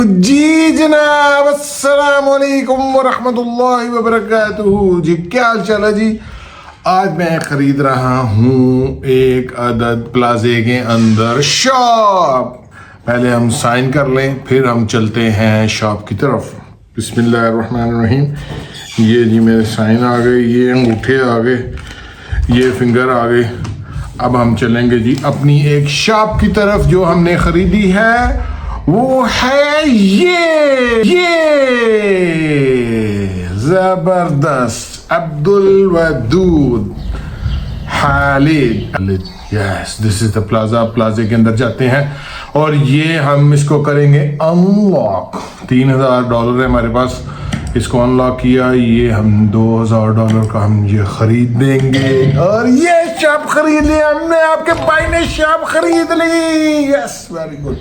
जी जनाब, अस्सलाम वालेकुम वरहमतुल्लाहि वबरकातुहू। जी क्या हाल चाल है जी। आज मैं खरीद रहा हूँ एक अदद प्लाजे के अंदर शॉप। पहले हम साइन कर लें, फिर हम चलते हैं शॉप की तरफ। बिस्मिल्लाहिर्रहमानिर्रहीम। ये जी मेरे साइन आ गए, ये अंगूठे आ गए, ये फिंगर आ गए। अब हम चलेंगे जी अपनी एक शॉप की तरफ जो हमने खरीदी है, वो है ये जबरदस्त Abdul Wadood Khalid. Yes, this is the plaza. प्लाजे के अंदर जाते हैं और ये हम इसको करेंगे अनलॉक। $3000 है हमारे पास। इसको अनलॉक किया, ये हम $2000 का हम ये खरीद देंगे। और ये शॉप खरीद ली हमने, आपके भाई ने शॉप खरीद ली। Yes, very good.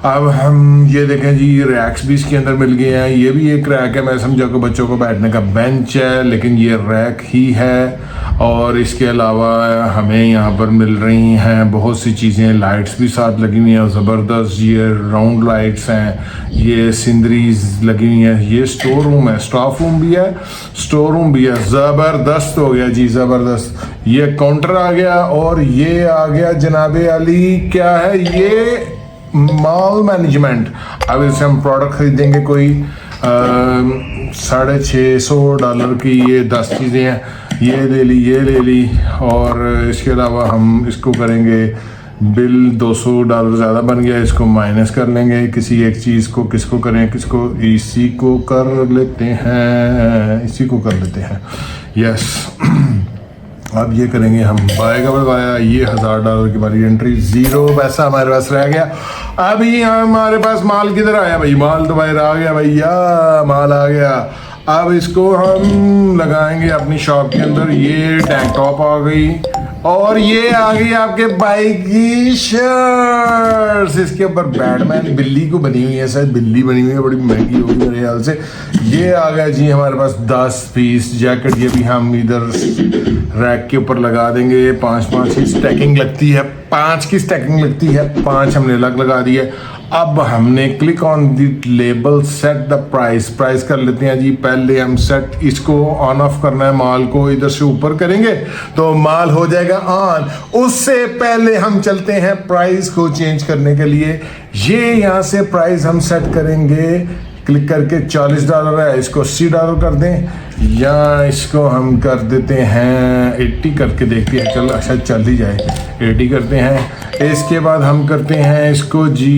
अब हम ये देखें जी, रैक्स भी इसके अंदर मिल गए हैं। ये भी एक रैक है, मैं समझा कि बच्चों को बैठने का बेंच है, लेकिन ये रैक ही है। और इसके अलावा हमें यहाँ पर मिल रही हैं बहुत सी चीज़ें। लाइट्स भी साथ लगी हुई हैं ज़बरदस्त। ये राउंड लाइट्स हैं, ये सिंदरीज लगी हुई हैं। ये स्टोर रूम है, स्टाफ रूम भी है, स्टोर रूम भी है। ज़बरदस्त हो गया जी, ज़बरदस्त। ये काउंटर आ गया और ये आ गया जनाबे अली, क्या है ये, मॉल मैनेजमेंट। अब इससे हम प्रोडक्ट खरीदेंगे कोई $650 की। ये 10 चीज़ें हैं, ये ले ली, ये ले ली। और इसके अलावा हम इसको करेंगे बिल $200 ज़्यादा बन गया, इसको माइनस कर लेंगे। किसी एक चीज़ को किसको करें, किसको, इसी को कर लेते हैं, इसी को कर लेते हैं। यस, अब ये करेंगे हम बाय का बताया। ये $1000 की हमारी एंट्री, 0 पैसा हमारे पास रह गया। अभी हमारे पास माल किधर आया भाई, माल तो बाहर आ गया भैया, माल आ गया। अब इसको हम लगाएंगे अपनी शॉप के अंदर। ये टैंक टॉप आ गई और ये आ गई आपके बाइक की शर्ट्स। इसके ऊपर बैटमैन बिल्ली को बनी हुई है, शायद बिल्ली बनी हुई है, बड़ी महंगी होगी मेरे ख्याल से। ये आ गया जी हमारे पास 10 पीस जैकेट। ये भी हम इधर रैक के ऊपर लगा देंगे। 5-5 की स्टैकिंग लगती है, 5 की स्टैकिंग लगती है, 5 हमने अलग लगा दी है। अब हमने click on the label, set the price. Price कर लेते हैं जी। पहले हम सेट, इसको ऑन ऑफ करना है, माल को इधर से ऊपर करेंगे तो माल हो जाएगा ऑन। उससे पहले हम चलते हैं प्राइस को चेंज करने के लिए। ये यहाँ से प्राइस हम सेट करेंगे, क्लिक करके $40 है, इसको $80 कर दें, या इसको हम कर देते हैं 80 करके देखते हैं। चलो अच्छा चल ही जाए, 80 करते हैं। इसके बाद हम करते हैं इसको जी,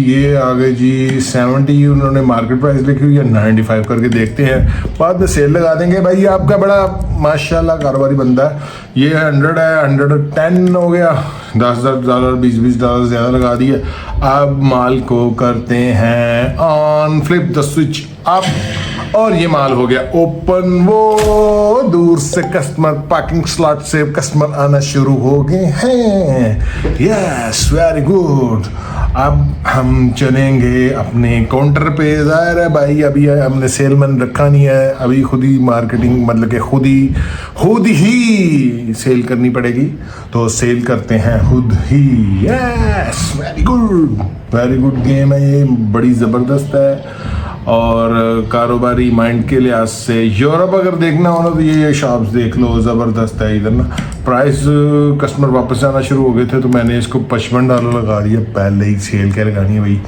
ये आ गए जी 70, उन्होंने मार्केट प्राइस लिखी हुई है, 95 करके देखते हैं। बाद में सेल लगा देंगे। भाई आपका बड़ा माशाल्लाह कारोबारी बंदा है। ये 100 है, 110 हो गया, $10,000 $20 ज़्यादा लगा दिए। अब माल को करते हैं on, flip the switch up, और ये माल हो गया ओपन। वो दूर से कस्टमर, पार्किंग स्लॉट से कस्टमर आना शुरू हो गए हैं। Yes, very good. अब हम चलेंगे अपने काउंटर पे। जाहिर है भाई, अभी हमने सेलमैन रखा नहीं है, अभी खुद ही मार्केटिंग, मतलब कि खुद ही सेल करनी पड़ेगी, तो सेल करते हैं खुद ही। Yes, very good, very good game है ये, बड़ी ज़बरदस्त है। और कारोबारी माइंड के लिहाज से यूरोप अगर देखना हो ना, तो ये शॉप्स देख लो, ज़बरदस्त है इधर ना। प्राइस कस्टमर वापस आना शुरू हो गए थे, तो मैंने इसको $55 लगा दिया। पहले ही सेल क्या लगानी है भाई,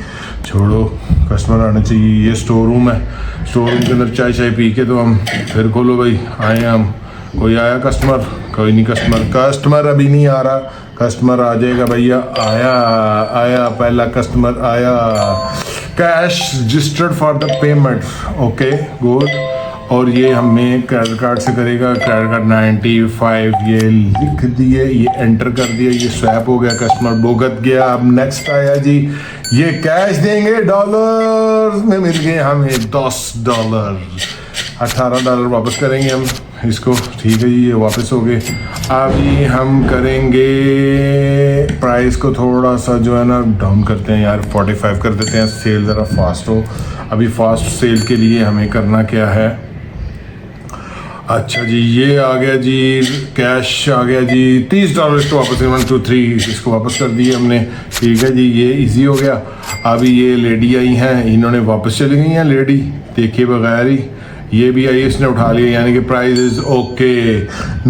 छोड़ो, कस्टमर आना चाहिए। ये स्टोर रूम है, स्टोर रूम के अंदर चाय पी के तो हम फिर खोलो भाई, आए हम। कोई आया कस्टमर? कोई नहीं कस्टमर अभी नहीं आ रहा। कस्टमर आ जाएगा भैया। आया पहला कस्टमर आया। Cash registered for the payment, okay good. और ये हमें क्रेडिट कार्ड से करेगा। क्रेडिट कार्ड 95, ये लिख दिए, ये एंटर कर दिया, ये स्वैप हो गया, कस्टमर भुगत गया। अब नेक्स्ट आया जी, ये कैश देंगे, डॉलर में मिल गए हमें $10, $18 वापस करेंगे हम इसको। ठीक है जी, ये वापस हो गए। अभी हम करेंगे प्राइस को थोड़ा सा जो है ना डाउन करते हैं यार, 45 कर देते हैं, सेल ज़रा फास्ट हो। अभी फास्ट सेल के लिए हमें करना क्या है, अच्छा जी, ये आ गया जी, कैश आ गया जी $30। इसको वापस 1 2 3 इसको वापस कर दिए हमने। ठीक है जी, ये इजी हो गया। अभी ये लेडी आई हैं, इन्होंने वापस चली गई हैं लेडी देखे बगैर ही। ये भी आई, इसने उठा लिया, यानी कि price is okay.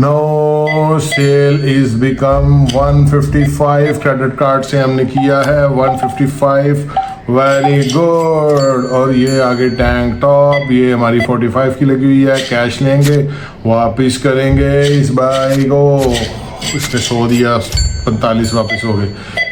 No sale is become 155। Credit card से हमने किया है 155। Very good. और ये आगे टैंक टॉप, ये हमारी 45 की लगी हुई है। कैश लेंगे, वापस करेंगे इस बाई को। इसने 100 दिया, 45 वापस हो गए।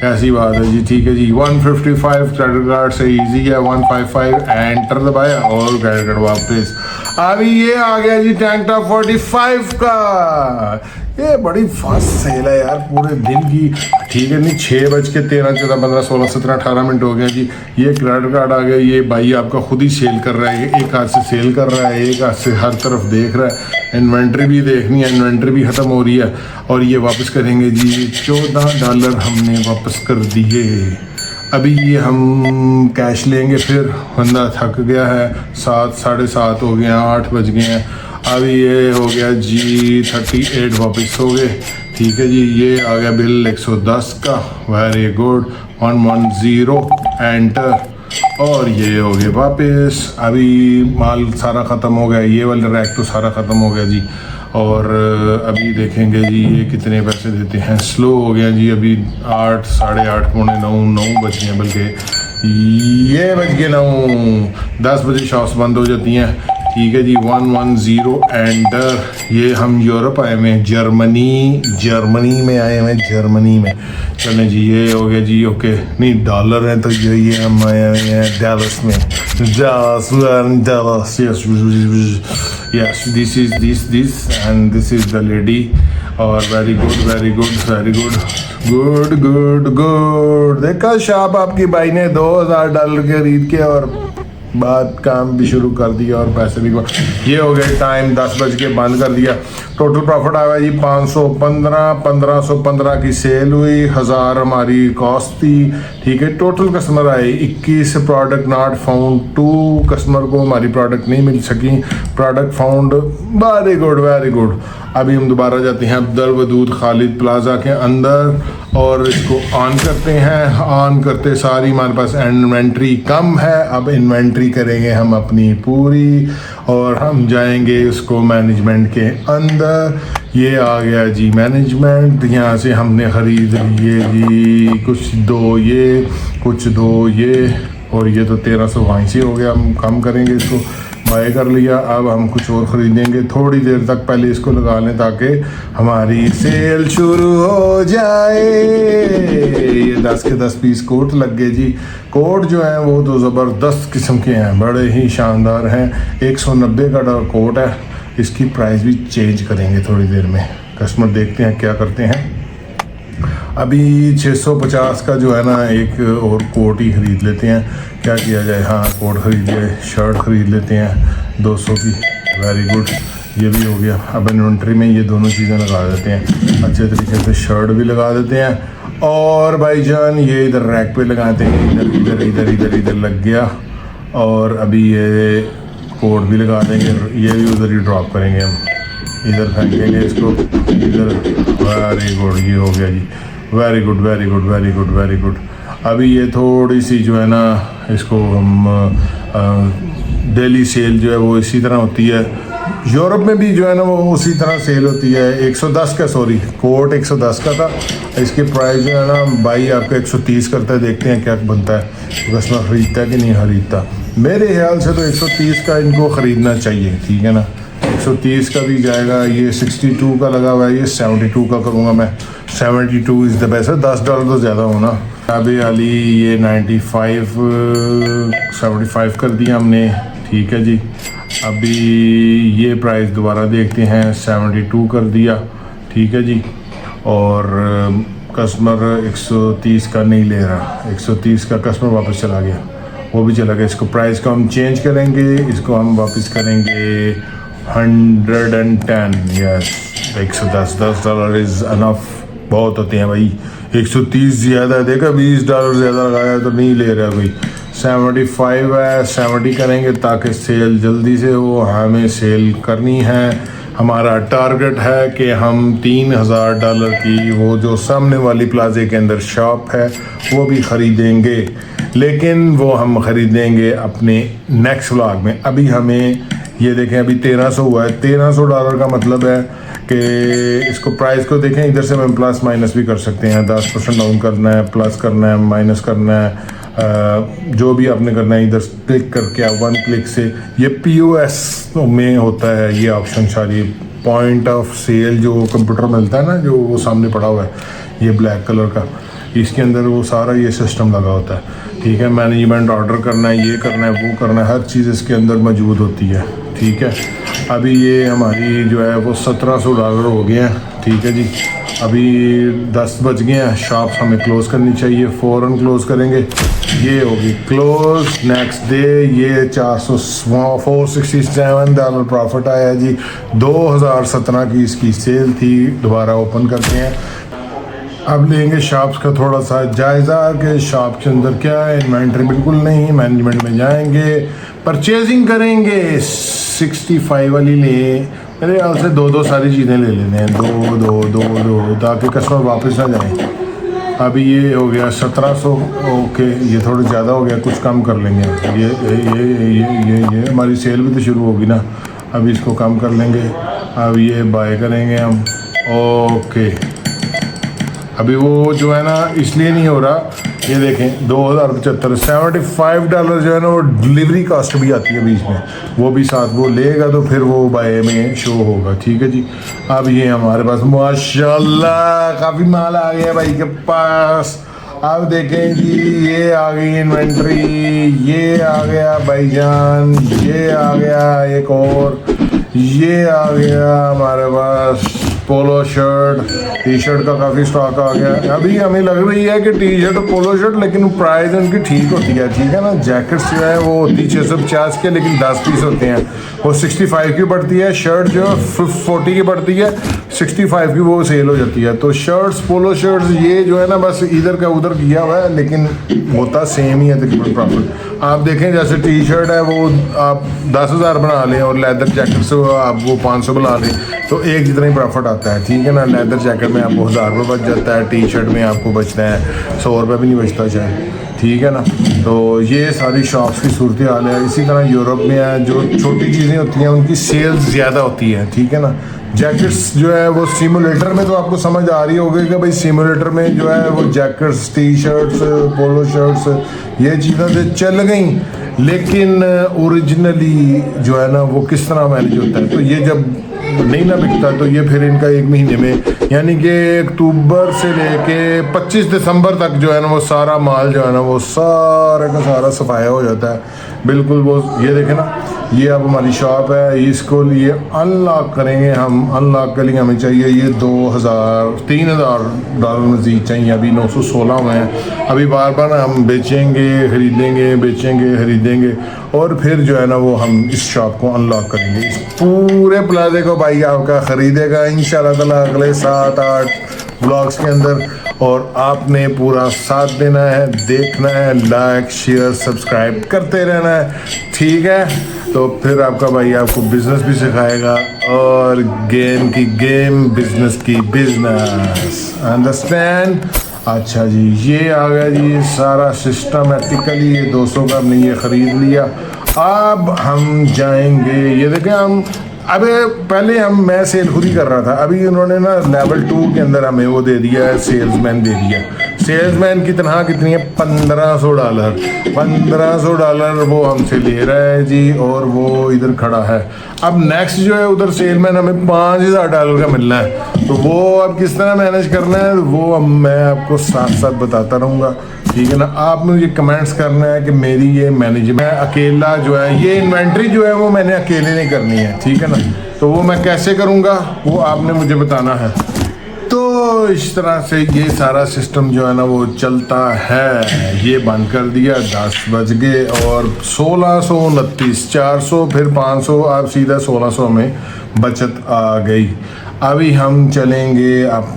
ऐसी बात है जी। ठीक है जी, 155 क्रेडिट कार्ड से इजी है। 155 एंटर दबाया और क्रेडिट कार्ड वापस। अभी ये आ गया जी टैंक टॉप 45 का। ये बड़ी फास्ट सेल है यार, पूरे दिन की। ठीक है नहीं, 6:13 14 15 16 17 18 मिनट हो गए जी। ये क्रेडिट कार्ड आ गया। ये भाई आपका खुद ही सेल कर रहा है, एक हाथ से सेल कर रहा है, एक हाथ से हर तरफ देख रहा है। इन्वेंट्री भी देखनी है, इन्वेंट्री भी ख़त्म हो रही है। और ये वापस करेंगे जी, $14 हमने वापस कर दिए। अभी ये हम कैश लेंगे, फिर बंदा थक गया है, 7 साढ़े 7 हो गए हैं, 8 बज गए हैं। अभी ये हो गया जी 38 वापस हो गए। ठीक है जी, ये आ गया बिल 110 का। Very good. 110 एंटर और ये हो गया वापस। अभी माल सारा ख़त्म हो गया, ये वाला रैक तो सारा ख़त्म हो गया जी। और अभी देखेंगे जी ये कितने पैसे देते हैं। स्लो हो गया जी, अभी 8 साढ़े 8 पौने 9 बज गए, बल्कि ये बज गए 9। 10 बजे शॉप्स बंद हो जाती हैं। ठीक है जी, 110 एंटर। ये हम यूरोप आए हुए हैं, जर्मनी में आए हुए हैं, जर्मनी में। चलें जी, ये हो गया जी ओके। नहीं डॉलर है तो ये हम आए हुए हैं डैलस में। Dallas yes, this is this and this is the lady. और very good very good very good good good good. देखा शाप आपकी भाई ने $2000 खरीद के और बात काम भी शुरू कर दिया और पैसे भी। ये हो गए टाइम 10 बज के बंद कर दिया। टोटल प्रॉफिट आया जी 515। 1515 की सेल हुई, 1000 हमारी कॉस्ट थी। ठीक है, टोटल कस्टमर आए 21। प्रोडक्ट नॉट फाउंड 2 कस्टमर को हमारी प्रोडक्ट नहीं मिल सकी। Product found. Very good very good. अभी हम दोबारा जाते हैं अब्दुल वदूद खालिद प्लाजा के अंदर और इसको ऑन करते हैं। ऑन करते सारी हमारे पास इन्वेंट्री कम है। अब इन्वेंट्री करेंगे हम अपनी पूरी और हम जाएंगे उसको मैनेजमेंट के अंदर। ये आ गया जी मैनेजमेंट। यहाँ से हमने ख़रीद लिए जी कुछ 2 ये, कुछ 2 ये, और ये तो 1300 वहीं से हो गया। हम कम करेंगे इसको, बाय कर लिया। अब हम कुछ और ख़रीदेंगे, थोड़ी देर तक पहले इसको लगा लें ताकि हमारी सेल शुरू हो जाए। ये 10 के 10 पीस कोट लग गए जी। कोट जो है वो तो ज़बरदस्त किस्म के हैं, बड़े ही शानदार हैं। 190 का कोट है। इसकी प्राइस भी चेंज करेंगे थोड़ी देर में। कस्टमर देखते हैं क्या करते हैं। अभी 650 का जो है ना एक और कोट ही ख़रीद लेते हैं, क्या किया जाए। हाँ, कोट ख़रीद लिए, शर्ट ख़रीद लेते हैं 200 की। वेरी गुड, ये भी हो गया। अब इन्वेंट्री में ये दोनों चीज़ें लगा देते हैं अच्छे तरीके से। शर्ट भी लगा देते हैं और भाईजान ये इधर रैक पे लगाते हैं। इधर इधर इधर इधर इधर लग गया। और अभी ये कोट भी लगा देंगे, ये भी उधर ही ड्रॉप करेंगे हम। इधर फेंकेंगे इसको, इधर। वेरी गुड, ये हो गया जी। Very good very good very good very good. अभी ये थोड़ी सी जो है ना इसको हम डेली सेल जो है वो इसी तरह होती है। यूरोप में भी जो है ना वो उसी तरह सेल होती है। 110 का, सॉरी, कोट 110 का था। इसकी प्राइस जो है ना भाई आपका 130 करता है। देखते हैं क्या बनता है, तो कस्टमर ख़रीदता है कि नहीं ख़रीदता। मेरे ख्याल से तो 130 का इनको ख़रीदना चाहिए। ठीक है ना, 130 का भी जाएगा। ये 62 का लगा हुआ है, ये 72 का करूँगा मैं। 72 इज़ द बेस्ट। $10 तो ज़्यादा होना। अभी अली ये 95 75 कर दिया हमने। ठीक है जी। अभी ये प्राइस दोबारा देखते हैं, 72 कर दिया। ठीक है जी। और कस्टमर 130 का नहीं ले रहा, 130 का कस्टमर वापस चला गया, वो भी चला गया। इसको प्राइस को हम चेंज करेंगे, इसको हम वापस करेंगे 110। Yes, $110 is enough. बहुत होते हैं भाई, 130 ज़्यादा है। देखा, $20 ज़्यादा लगाया तो नहीं ले रहा कोई। 75 है, 70 करेंगे ताकि सेल जल्दी से हो। हमें सेल करनी है, हमारा टारगेट है कि हम $3000 की वो जो सामने वाली प्लाजे के अंदर शॉप है वो भी ख़रीदेंगे, लेकिन वो हम ख़रीदेंगे अपने नेक्स्ट व्लॉग में। अभी हमें ये देखें, अभी 1300 हुआ है। $1300 का मतलब है कि इसको प्राइस को देखें, इधर से हम प्लस माइनस भी कर सकते हैं। 10% डाउन करना है, प्लस करना है, माइनस करना है, जो भी आपने करना है। इधर क्लिक करके आप 1 क्लिक से, ये POS में होता है ये ऑप्शन सारी, पॉइंट ऑफ सेल जो कंप्यूटर मिलता है ना, जो वो सामने पड़ा हुआ है ये ब्लैक कलर का, इसके अंदर वो सारा ये सिस्टम लगा होता है। ठीक है, मैनेजमेंट ऑर्डर करना है, ये करना है, वो करना है, हर चीज़ इसके अंदर मौजूद होती है। ठीक है, अभी ये हमारी जो है वो $1700 हो गए हैं। ठीक है जी, अभी 10 बज गए हैं, शॉप्स हमें क्लोज़ करनी चाहिए, फ़ौरन क्लोज़ करेंगे। ये होगी क्लोज। नेक्स्ट डे ये $467 प्रॉफिट आया जी। 2017 की इसकी सेल थी। दोबारा ओपन करते हैं, अब लेंगे शॉप्स का थोड़ा सा जायज़ा कि शॉप के अंदर क्या है। इन्वेंट्री बिल्कुल नहीं, मैनेजमेंट में जाएंगे, परचेजिंग करेंगे। 65 वाली ले, मेरे ख्याल से 2 सारी चीज़ें ले लेने हैं, 2 ताकि कस्टमर वापस ना जाए। अभी ये हो गया 1700, ओके, ये थोड़ा ज़्यादा हो गया, कुछ कम कर लेंगे। ये हमारी सेल भी तो शुरू होगी ना, अभी इसको कम कर लेंगे। अब ये बाय करेंगे हम, ओके। अभी वो जो है ना इसलिए नहीं हो रहा, ये देखें 2075, $75 जो है ना वो डिलीवरी कॉस्ट भी आती है बीच में, वो भी साथ वो लेगा तो फिर वो बाय में शो होगा। ठीक है जी, अब ये हमारे पास माशाल्लाह काफ़ी माल आ गया भाई के पास। अब देखें जी, ये आ गई इन्वेंट्री, ये आ गया भाईजान, ये आ गया एक और, ये आ गया हमारे पास पोलो शर्ट, टी शर्ट का काफ़ी स्टॉक आ गया। अभी हमें लग रही है कि टी शर्ट और पोलो शर्ट, लेकिन प्राइस उनकी ठीक होती है। ठीक है ना, जैकेट्स जो है वो होती 650 के, लेकिन 10 पीस होते हैं, वो 65 की पड़ती है। शर्ट जो 40 की पड़ती है, 65 की वो सेल हो जाती है। तो शर्ट्स, पोलो शर्ट्स ये जो है ना बस इधर का उधर किया हुआ है, लेकिन होता सेम ही है तकरीबन प्रॉफिट। आप देखें जैसे टी शर्ट है वो आप 10,000 बना लें और लेदर जैकेट से आप वो 500 बना लें तो एक जितना ही प्रॉफिट आता है। ठीक है ना, लेदर जैकेट में आपको 1000 रुपये बच जाता है, टी शर्ट में आपको बचता है 100 रुपये भी नहीं बचता शायद। ठीक है ना, तो ये सारी शॉप्स की सूरत हाल है। इसी तरह यूरोप में है, जो छोटी चीज़ें होती हैं उनकी सेल्स ज़्यादा होती है। ठीक है ना, जैकेट्स जो है वो सिमुलेटर में तो आपको समझ आ रही होगी कि भाई सिमुलेटर में जो है वो जैकेट्स, टी शर्ट्स, पोलो शर्ट्स ये चीज़ें तो चल गई, लेकिन ओरिजिनली जो है ना वो किस तरह मैनेज होता है। तो ये जब नहीं ना बिकता तो ये फिर इनका 1 महीने में, यानी कि अक्टूबर से लेके 25 दिसंबर तक जो है ना वो सारा माल जो है ना वो सारा का सारा सफाया हो जाता है बिल्कुल। वो ये देखें ना, ये अब हमारी शॉप है, इसको लिए अनलॉक करेंगे हम। अनलॉक के लिए हमें चाहिए ये $3,000 मज़ीद चाहिए। अभी 916 हुए हैं। अभी बार बार हम बेचेंगे, ख़रीदेंगे, बेचेंगे, ख़रीदेंगे, और फिर जो है ना वो हम इस शॉप को अनलॉक करेंगे। इस पूरे प्लाजे को भाई आपका ख़रीदेगा इंशाल्लाह ताला अगले 7-8 ब्लॉग्स के अंदर, और आपने पूरा साथ देना है, देखना है, लाइक शेयर सब्सक्राइब करते रहना है। ठीक है, तो फिर आपका भाई आपको बिजनेस भी सिखाएगा, और गेम की गेम, बिजनेस की बिजनेस, अंडरस्टैंड। अच्छा जी, ये आ गया जी सारा सिस्टमेटिकली, ये 200 का हमने ये ख़रीद लिया। अब हम जाएंगे, ये देखें हम अबे पहले मैं सेल खुद ही कर रहा था, अभी उन्होंने ना लेवल 2 के अंदर हमें वो दे दिया है, सेल्समैन दे दिया। सेल्समैन की तनख्वाह कितनी है? $1500। $1500 वो हमसे ले रहा है जी, और वो इधर खड़ा है। अब नेक्स्ट जो है उधर सेलमैन हमें $5000 का मिलना है, तो वो अब किस तरह मैनेज करना है वो अब मैं आपको साथ साथ बताता रहूँगा। ठीक है ना, आप मुझे कमेंट्स करना है कि मेरी ये मैनेजमेंट अकेला जो है, ये इन्वेंट्री जो है वो मैंने अकेले नहीं करनी है। ठीक है ना, तो वो मैं कैसे करूँगा वो आपने मुझे बताना है। तो इस तरह से ये सारा सिस्टम जो है ना वो चलता है। ये बंद कर दिया, 10 बज गए, और 1629, 400 फिर 500, आप सीधा 1600 में बचत आ गई। अभी हम चलेंगे आप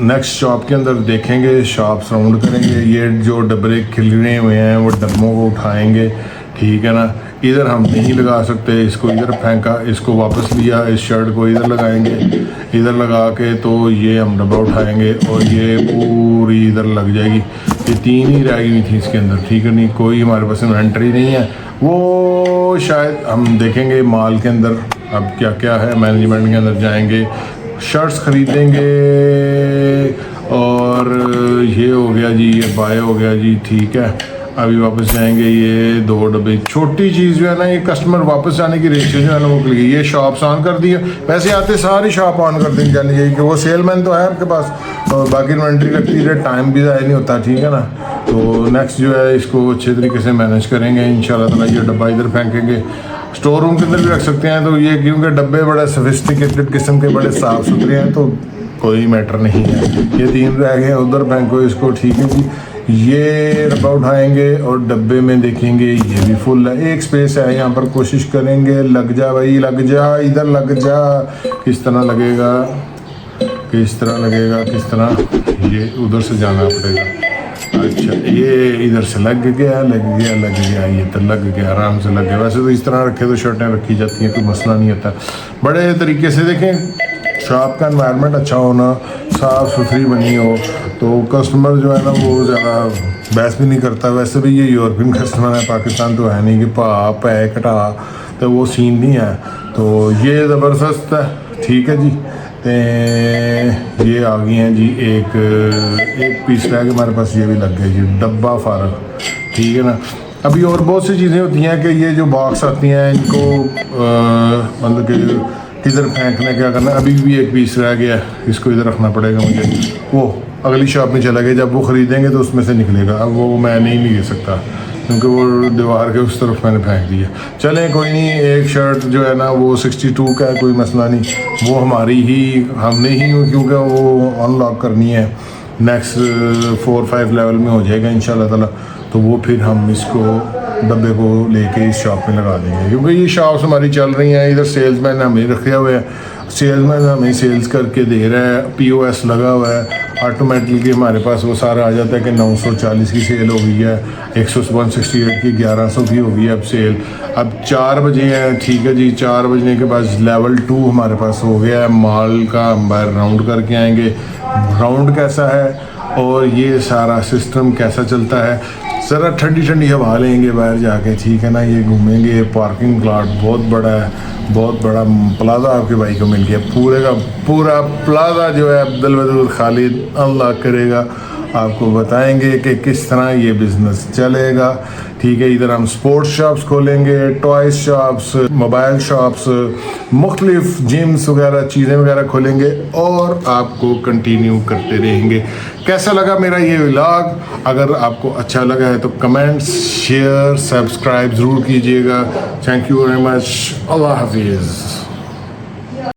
नेक्स्ट शॉप के अंदर, देखेंगे, शॉप्स राउंड करेंगे। ये जो डब्बे खिलने हुए हैं वो डब्बों को उठाएंगे, ठीक है ना। इधर हम नहीं लगा सकते, इसको इधर फेंका, इसको वापस लिया, इस शर्ट को इधर लगाएंगे, इधर लगा के तो ये हम डब्बा उठाएंगे और ये पूरी इधर लग जाएगी। ये 3 ही रह गई थी इसके अंदर, ठीक है। नहीं कोई हमारे पास इन्वेंट्री नहीं है, वो शायद हम देखेंगे माल के अंदर अब क्या क्या है। मैनेजमेंट के अंदर जाएंगे, शर्ट्स खरीदेंगे और ये हो गया जी, ये बाय हो गया जी, ठीक है। अभी वापस जाएंगे, ये 2 डब्बे, छोटी चीज़ जो है ना, ये कस्टमर वापस जाने की रेशियो जो है ना वो खुल गई। ये शॉप्स ऑन कर दी है, वैसे आते सारी शॉप ऑन कर देनी चाहिए क्योंकि वो सेलमैन तो है आपके पास और बाकी इन्वेंट्री लगती है, टाइम भी ज़ाया नहीं होता, ठीक है ना। तो नेक्स्ट जो है इसको अच्छे तरीके से मैनेज करेंगे इंशाल्लाह ताला। ये डब्बा इधर फेंकेंगे, स्टोर रूम के अंदर भी रख सकते हैं। तो ये क्योंकि डब्बे बड़े सोफिस्टिकेटेड किस्म के, बड़े साफ़ सुथरे हैं, तो कोई मैटर नहीं है। ये 3 रह गए, उधर फेंको इसको, ठीक है जी। ये डब्बा उठाएंगे और डब्बे में देखेंगे ये भी फुल है, एक स्पेस है यहाँ पर। कोशिश करेंगे, लग जा भाई, लग जा, इधर लग जा। किस तरह लगेगा, किस तरह लगेगा, किस तरह, ये उधर से जाना पड़ेगा। अच्छा, ये इधर से लग गया, लग गया, लग गया, ये तो लग गया, आराम से लग गया। वैसे तो इस तरह रखे तो शर्टें रखी जाती हैं, कोई मसला नहीं होता। बड़े तरीके से देखें, शॉप का एनवायरनमेंट अच्छा होना, साफ़ सुथरी बनी हो, तो कस्टमर जो है ना वो ज़्यादा बहस भी नहीं करता। वैसे भी ये यूरोपियन कस्टमर है, पाकिस्तान तो है नहीं कि पै कटा, तो वो सीन नहीं है। तो ये ज़बरदस्त है, ठीक है जी। ये आ गई हैं जी, एक पीस रह के हमारे पास, ये भी लग गया जी, डब्बा फारग, ठीक है ना। अभी और बहुत सी चीज़ें होती हैं कि ये जो बॉक्स आती हैं इनको मतलब कि किधर फेंकना, क्या करना। अभी भी एक पीस रह गया, इसको इधर रखना पड़ेगा मुझे। वो अगली शॉप में चला गया, जब वो ख़रीदेंगे तो उसमें से निकलेगा। अब वो मैं नहीं ले सकता क्योंकि वो दीवार के उस तरफ मैंने फेंक दिया। चलें कोई नहीं, एक शर्ट जो है ना वो 62 का है, कोई मसला नहीं, वो हमारी ही, हमने ही क्योंकि वो अनलॉक करनी है। नेक्स्ट 4-5 लेवल में हो जाएगा इंशाल्लाह ताला, तो वो फिर हम इसको डब्बे को लेके इस शॉप में लगा देंगे क्योंकि ये शॉप्स हमारी चल रही हैं। इधर सेल्समैन हमें रखे हुए हैं, सेल्समैन हमें सेल्स करके दे रहा है, POS लगा हुआ है, ऑटोमेटिकली हमारे पास वो सारा आ जाता है कि 940 की सेल हो गई है, 168 की, 1100 की हो गई है अब सेल। अब 4 बजे हैं, ठीक है जी। 4 बजने के बाद लेवल 2 हमारे पास हो गया है माल का। हम बाहर राउंड करके आएंगे, राउंड कैसा है और ये सारा सिस्टम कैसा चलता है, ज़रा ठंडी ठंडी हवा लेंगे बाहर जाके, ठीक है ना। ये घूमेंगे, पार्किंग प्लाट बहुत बड़ा है, बहुत बड़ा प्लाजा आपके भाई को मिल गया, पूरे का पूरा प्लाजा जो है अब्दुल वदूद खालिद अल्लाह करेगा आपको बताएंगे कि किस तरह ये बिज़नेस चलेगा, ठीक है। इधर हम स्पोर्ट्स शॉप्स खोलेंगे, टॉयज़ शॉप्स, मोबाइल शॉप्स, मुख्तलिफ जिम्स वगैरह चीज़ें वगैरह खोलेंगे और आपको कंटिन्यू करते रहेंगे। कैसा लगा मेरा ये व्लॉग? अगर आपको अच्छा लगा है तो कमेंट्स, शेयर, सब्सक्राइब ज़रूर कीजिएगा। Thank you very much. अल्लाह हाफिज़।